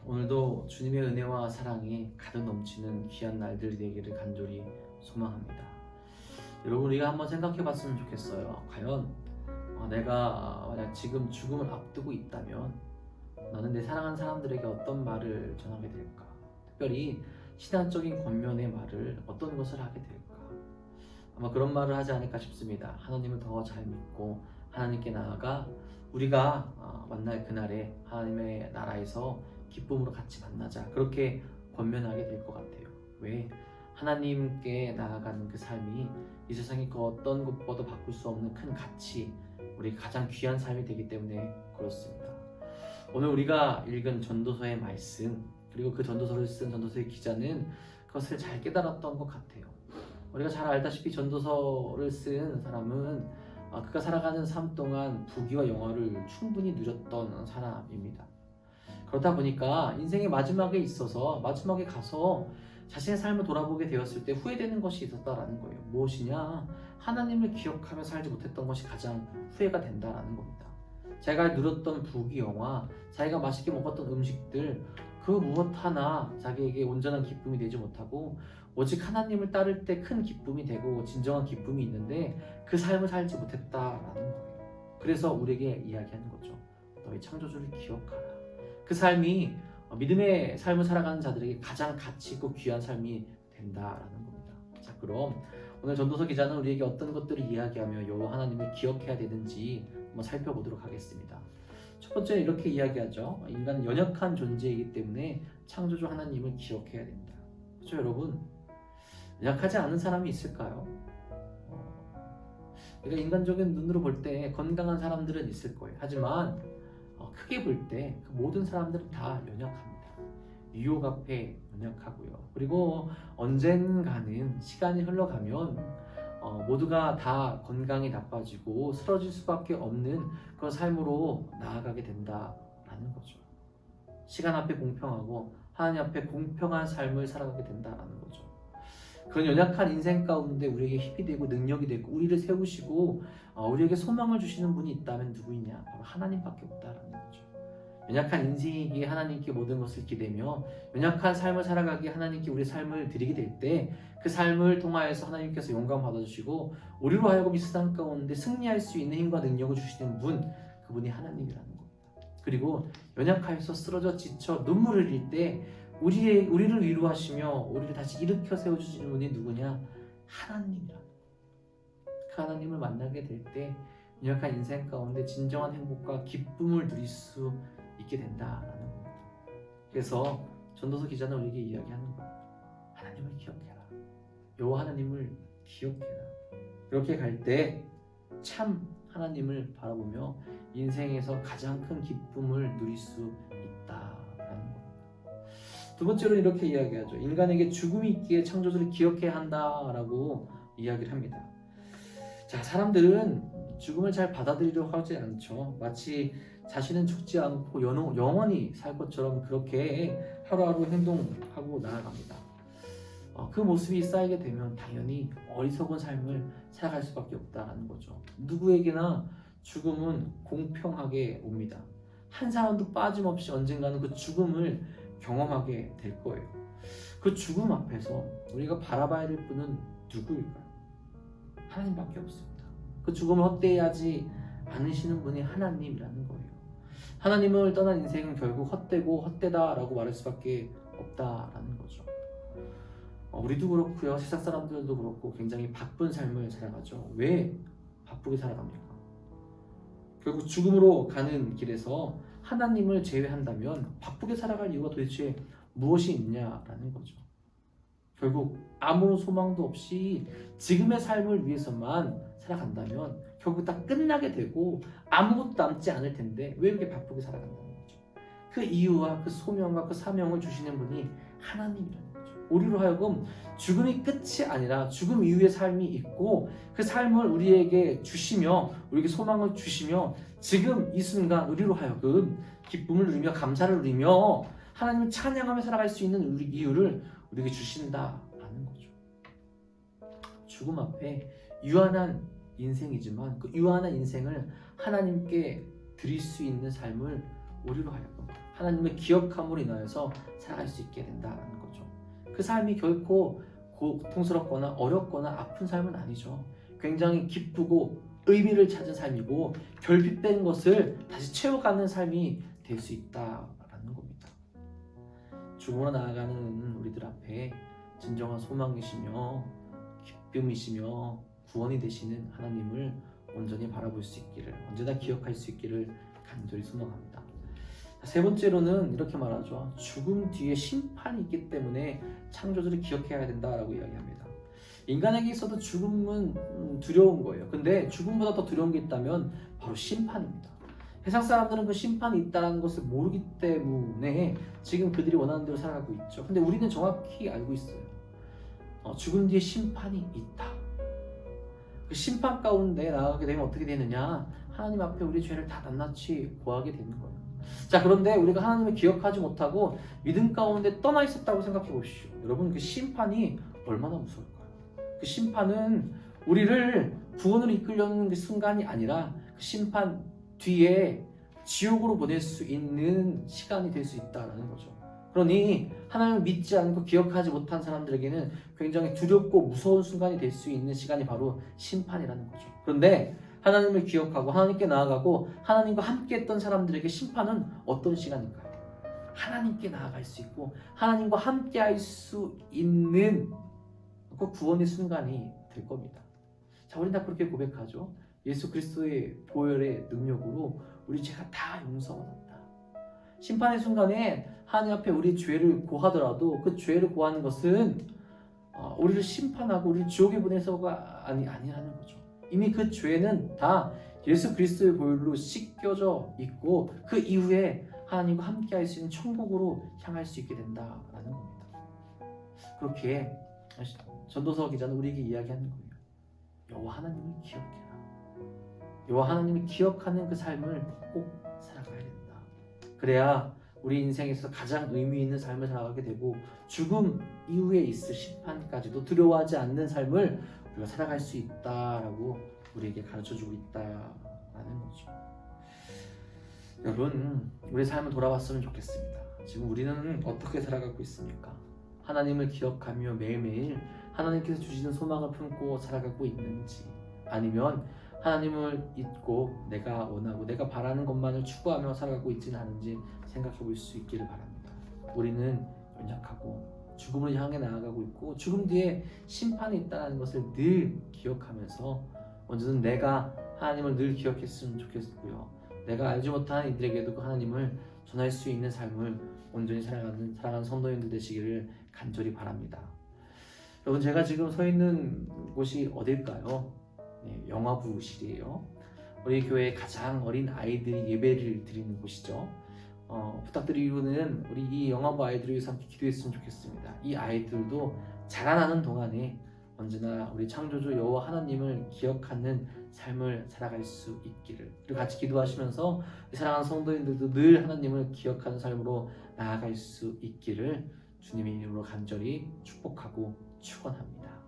오늘도 주님의 은혜와 사랑이 가득 넘치는 귀한 날들이 되기를 간절히 소망합니다. 여러분, 우리가 한번 생각해 봤으면 좋겠어요. 과연 내가 만약 지금 죽음을 앞두고 있다면 나는 내 사랑하는 사람들에게 어떤 말을 전하게 될까? 특별히 신앙적인 권면의 말을 어떤 것을 하게 될까? 아마 그런 말을 하지 않을까 싶습니다. 하나님을 더 잘 믿고 하나님께 나아가 우리가 만날 그날에 하나님의 나라에서 기쁨으로 같이 만나자, 그렇게 권면하게 될 것 같아요. 왜? 하나님께 나아가는 그 삶이 이 세상의 그 어떤 것보다 바꿀 수 없는 큰 가치, 우리 가장 귀한 삶이 되기 때문에 그렇습니다. 오늘 우리가 읽은 전도서의 말씀, 그리고 그 전도서를 쓴 전도서의 기자는 그것을 잘 깨달았던 것 같아요. 우리가 잘 알다시피 전도서를 쓴 사람은 그가 살아가는 삶 동안 부귀와 영화를 충분히 누렸던 사람입니다. 그렇다 보니까 인생의 마지막에 있어서, 마지막에 가서 자신의 삶을 돌아보게 되었을 때 후회되는 것이 있었다라는 거예요. 무엇이냐? 하나님을 기억하며 살지 못했던 것이 가장 후회가 된다라는 겁니다. 자기가 누렸던 부귀 영화, 자기가 맛있게 먹었던 음식들, 그 무엇 하나 자기에게 온전한 기쁨이 되지 못하고 오직 하나님을 따를 때 큰 기쁨이 되고 진정한 기쁨이 있는데 그 삶을 살지 못했다라는 거예요. 그래서 우리에게 이야기하는 거죠. 너희 창조주를 기억하라. 그 삶이 믿음의 삶을 살아가는 자들에게 가장 가치 있고 귀한 삶이 된다라는 겁니다. 자, 그럼 오늘 전도서 기자는 우리에게 어떤 것들을 이야기하며 여호와 하나님을 기억해야 되는지 한번 살펴보도록 하겠습니다. 첫 번째는 이렇게 이야기하죠. 인간은 연약한 존재이기 때문에 창조주 하나님을 기억해야 된다. 그렇죠, 여러분? 연약하지 않은 사람이 있을까요? 그러니까 인간적인 눈으로 볼 때 건강한 사람들은 있을 거예요. 하지만 크게 볼 때 그 모든 사람들은 다 연약합니다. 유혹 앞에 연약하고요. 그리고 언젠가는 시간이 흘러가면 모두가 다 건강이 나빠지고 쓰러질 수밖에 없는 그런 삶으로 나아가게 된다라는 거죠. 시간 앞에 공평하고 하나님 앞에 공평한 삶을 살아가게 된다라는 거죠. 그런 연약한 인생 가운데 우리에게 힘이 되고 능력이 되고 우리를 세우시고 우리에게 소망을 주시는 분이 있다면 누구이냐? 바로 하나님밖에 없다라는 거죠. 연약한 인생이기에 하나님께 모든 것을 기대며 연약한 삶을 살아가기에 하나님께 우리 삶을 드리게 될 때 그 삶을 통하여서 하나님께서 영광 받아주시고 우리로 하여금 이 세상 가운데 승리할 수 있는 힘과 능력을 주시는 분, 그분이 하나님이라는 겁니다. 그리고 연약하여서 쓰러져 지쳐 눈물을 흘릴 때 우리를 위로하시며 우리를 다시 일으켜 세워주시는 분이 누구냐? 하나님이라는 거예요. 그 하나님을 만나게 될 때 연약한 인생 가운데 진정한 행복과 기쁨을 누릴 수 있게 된다라는 겁니다. 그래서 전도서 기자는 우리에게 이야기하는 거예요. 하나님을 기억해라. 여호와 하나님을 기억해라. 그렇게 갈 때 참 하나님을 바라보며 인생에서 가장 큰 기쁨을 누릴 수 있다라는 겁니다. 두 번째로 이렇게 이야기하죠. 인간에게 죽음이 있기에 창조주를 기억해야 한다라고 이야기를 합니다. 자, 사람들은 죽음을 잘 받아들이려고 하지 않죠. 마치 자신은 죽지 않고 영원히 살 것처럼 그렇게 하루하루 행동하고 나아갑니다. 그 모습이 쌓이게 되면 당연히 어리석은 삶을 살아갈 수밖에 없다는 거죠. 누구에게나 죽음은 공평하게 옵니다. 한 사람도 빠짐없이 언젠가는 그 죽음을 경험하게 될 거예요. 그 죽음 앞에서 우리가 바라봐야 될 분은 누구일까요? 하나님밖에 없습니다. 그 죽음을 헛되이 않으시는 분이 하나님이라는 거예요. 하나님을 떠난 인생은 결국 헛되고 헛되다라고 말할 수밖에 없다라는 거죠. 우리도 그렇고요. 세상 사람들도 그렇고 굉장히 바쁜 삶을 살아가죠. 왜 바쁘게 살아갑니까? 결국 죽음으로 가는 길에서 하나님을 제외한다면 바쁘게 살아갈 이유가 도대체 무엇이 있냐라는 거죠. 결국 아무런 소망도 없이 지금의 삶을 위해서만 살아간다면 결국 다 끝나게 되고 아무것도 남지 않을 텐데 왜 이렇게 바쁘게 살아간다는 거죠. 그 이유와 그 소명과 그 사명을 주시는 분이 하나님이라는 거죠. 우리로 하여금 죽음이 끝이 아니라 죽음 이후의 삶이 있고 그 삶을 우리에게 주시며 우리에게 소망을 주시며 지금 이 순간 우리로 하여금 기쁨을 누리며 감사를 누리며 하나님을 찬양하며 살아갈 수 있는 우리 이유를 우리에게 주신다라는 거죠. 죽음 앞에 유한한 인생이지만 그 유한한 인생을 하나님께 드릴 수 있는 삶을 우리로 하여금 하나님을 기억함으로 인하여서 살아갈 수 있게 된다는 거죠. 그 삶이 결코 고통스럽거나 어렵거나 아픈 삶은 아니죠. 굉장히 기쁘고 의미를 찾은 삶이고 결핍된 것을 다시 채워가는 삶이 될 수 있다라는 겁니다. 죽음으로 나아가는 우리들 앞에 진정한 소망이시며 기쁨이시며 구원이 되시는 하나님을 온전히 바라볼 수 있기를, 언제나 기억할 수 있기를 간절히 소망합니다. 세 번째로는 이렇게 말하죠. 죽음 뒤에 심판이 있기 때문에 창조주를 기억해야 된다라고 이야기합니다. 인간에게 있어도 죽음은 두려운 거예요. 근데 죽음보다 더 두려운 게 있다면 바로 심판입니다. 세상 사람들은 그 심판이 있다는 것을 모르기 때문에 지금 그들이 원하는 대로 살아가고 있죠. 근데 우리는 정확히 알고 있어요. 죽음 뒤에 심판이 있다. 그 심판 가운데 나아가게 되면 어떻게 되느냐? 하나님 앞에 우리 죄를 다 낱낱이 고하게 되는 거예요. 자, 그런데 우리가 하나님을 기억하지 못하고 믿음 가운데 떠나 있었다고 생각해 보십시오. 여러분, 그 심판이 얼마나 무서울까요? 그 심판은 우리를 구원으로 이끌려는 그 순간이 아니라 그 심판 뒤에 지옥으로 보낼 수 있는 시간이 될 수 있다는 거죠. 그러니 하나님을 믿지 않고 기억하지 못한 사람들에게는 굉장히 두렵고 무서운 순간이 될 수 있는 시간이 바로 심판이라는 거죠. 그런데 하나님을 기억하고 하나님께 나아가고 하나님과 함께 했던 사람들에게 심판은 어떤 시간일까요? 하나님께 나아갈 수 있고 하나님과 함께 할 수 있는 그 구원의 순간이 될 겁니다. 자, 우리는 다 그렇게 고백하죠. 예수 그리스도의 보혈의 능력으로 우리 죄가 다 용서받았다. 심판의 순간에 하나님 앞에 우리 죄를 고하더라도 그 죄를 고하는 것은 우리를 심판하고 우리를 지옥에 보내서가 아니라는 거죠. 이미 그 죄는 다 예수 그리스도의 보혈로 씻겨져 있고 그 이후에 하나님과 함께 할 수 있는 천국으로 향할 수 있게 된다라는 겁니다. 그렇게 전도서 기자는 우리에게 이야기하는 거예요. 여호와 하나님을 기억해라. 여호와 하나님을 기억하는 그 삶을 꼭 살아가야 된다. 그래야 우리 인생에서 가장 의미 있는 삶을 살아가게 되고 죽음 이후에 있을 심판까지도 두려워하지 않는 삶을 우리가 살아갈 수 있다라고 우리에게 가르쳐주고 있다라는 거죠. 여러분, 우리 삶을 돌아봤으면 좋겠습니다. 지금 우리는 어떻게 살아가고 있습니까? 하나님을 기억하며 매일매일 하나님께서 주시는 소망을 품고 살아가고 있는지, 아니면 하나님을 잊고 내가 원하고 내가 바라는 것만을 추구하며 살아가고 있지는 않은지 생각해 볼 수 있기를 바랍니다. 우리는 연약하고 죽음을 향해 나아가고 있고 죽음 뒤에 심판이 있다는 것을 늘 기억하면서 언제든 내가 하나님을 늘 기억했으면 좋겠고요. 내가 알지 못하는 이들에게도 그 하나님을 전할 수 있는 삶을 온전히 살아가는 성도님들 되시기를 간절히 바랍니다. 여러분, 제가 지금 서 있는 곳이 어딜까요? 네, 영화부실이에요. 우리 교회의 가장 어린 아이들이 예배를 드리는 곳이죠. 부탁드리고는 우리 이 영화부 아이들을 위해서 함께 기도했으면 좋겠습니다. 이 아이들도 자라나는 동안에 언제나 우리 창조주 여호와 하나님을 기억하는 삶을 살아갈 수 있기를, 그리고 같이 기도하시면서 사랑하는 성도님들도 늘 하나님을 기억하는 삶으로 나아갈 수 있기를 주님의 이름으로 간절히 축복하고 축원합니다.